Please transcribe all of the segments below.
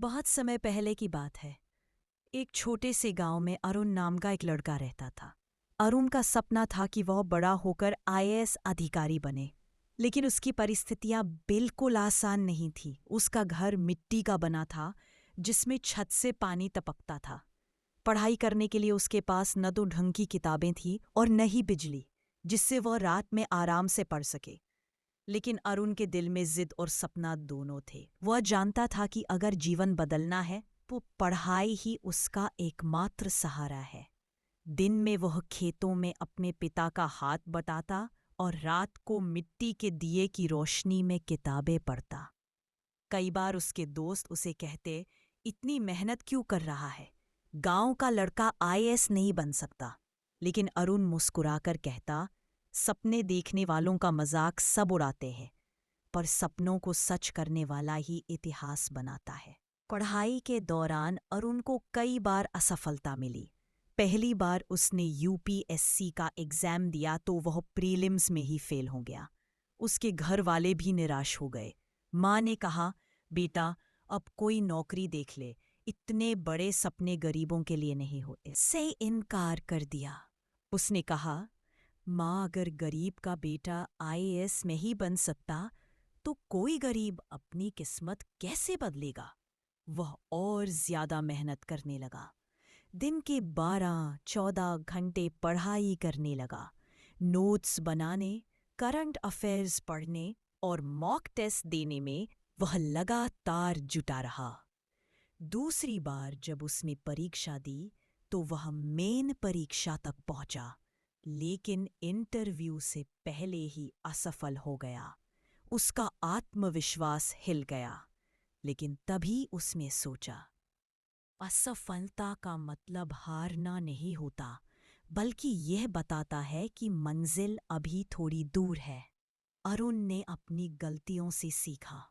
बहुत समय पहले की बात है। एक छोटे से गांव में अरुण नाम का एक लड़का रहता था। अरुण का सपना था कि वह बड़ा होकर आईएएस अधिकारी बने, लेकिन उसकी परिस्थितियां बिल्कुल आसान नहीं थी। उसका घर मिट्टी का बना था, जिसमें छत से पानी टपकता था। पढ़ाई करने के लिए उसके पास न तो ढंग की किताबें थी और न ही बिजली, जिससे वह रात में आराम से पढ़ सके। लेकिन अरुण के दिल में जिद और सपना दोनों थे। वह जानता था कि अगर जीवन बदलना है तो पढ़ाई ही उसका एकमात्र सहारा है। दिन में वह खेतों में अपने पिता का हाथ बटाता और रात को मिट्टी के दिए की रोशनी में किताबें पढ़ता। कई बार उसके दोस्त उसे कहते, इतनी मेहनत क्यों कर रहा है? गांव का लड़का आईएएस नहीं बन सकता। लेकिन अरुण मुस्कुराकर कहता, सपने देखने वालों का मजाक सब उड़ाते हैं, पर सपनों को सच करने वाला ही इतिहास बनाता है। पढ़ाई के दौरान अरुण को कई बार असफलता मिली। पहली बार उसने यूपीएससी का एग्जाम दिया तो वह प्रीलिम्स में ही फेल हो गया। उसके घर वाले भी निराश हो गए। माँ ने कहा, बेटा अब कोई नौकरी देख ले, इतने बड़े सपने गरीबों के लिए नहीं होते। से इनकार कर दिया। उसने कहा, माँ अगर गरीब का बेटा आईएएस में ही बन सकता तो कोई गरीब अपनी किस्मत कैसे बदलेगा? वह और ज्यादा मेहनत करने लगा। दिन के 12-14 घंटे पढ़ाई करने लगा। नोट्स बनाने, करंट अफेयर्स पढ़ने और मॉक टेस्ट देने में वह लगातार जुटा रहा। दूसरी बार जब उसने परीक्षा दी तो वह मेन परीक्षा तक पहुंचा, लेकिन इंटरव्यू से पहले ही असफल हो गया। उसका आत्मविश्वास हिल गया। लेकिन तभी उसने सोचा, असफलता का मतलब हारना नहीं होता, बल्कि यह बताता है कि मंजिल अभी थोड़ी दूर है। अरुण ने अपनी गलतियों से सीखा।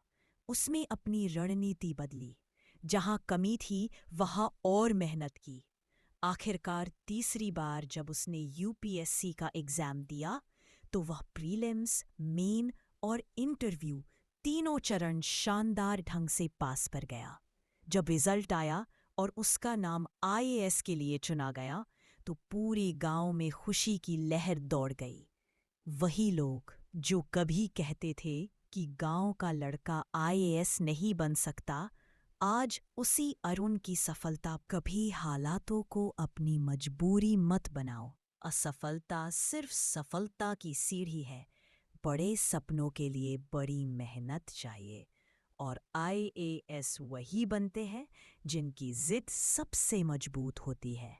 उसने अपनी रणनीति बदली। जहां कमी थी वहां और मेहनत की। आखिरकार तीसरी बार जब उसने यूपीएससी का एग्जाम दिया तो वह प्रीलिम्स, मेन और इंटरव्यू तीनों चरण शानदार ढंग से पास कर गया। जब रिजल्ट आया और उसका नाम आईएएस के लिए चुना गया तो पूरे गांव में खुशी की लहर दौड़ गई। वही लोग जो कभी कहते थे कि गांव का लड़का आईएएस नहीं बन सकता, आज उसी अरुण की सफलता। कभी हालातों को अपनी मजबूरी मत बनाओ। असफलता सिर्फ सफलता की सीढ़ी है। बड़े सपनों के लिए बड़ी मेहनत चाहिए, और आईएएस वही बनते हैं जिनकी जिद सबसे मजबूत होती है।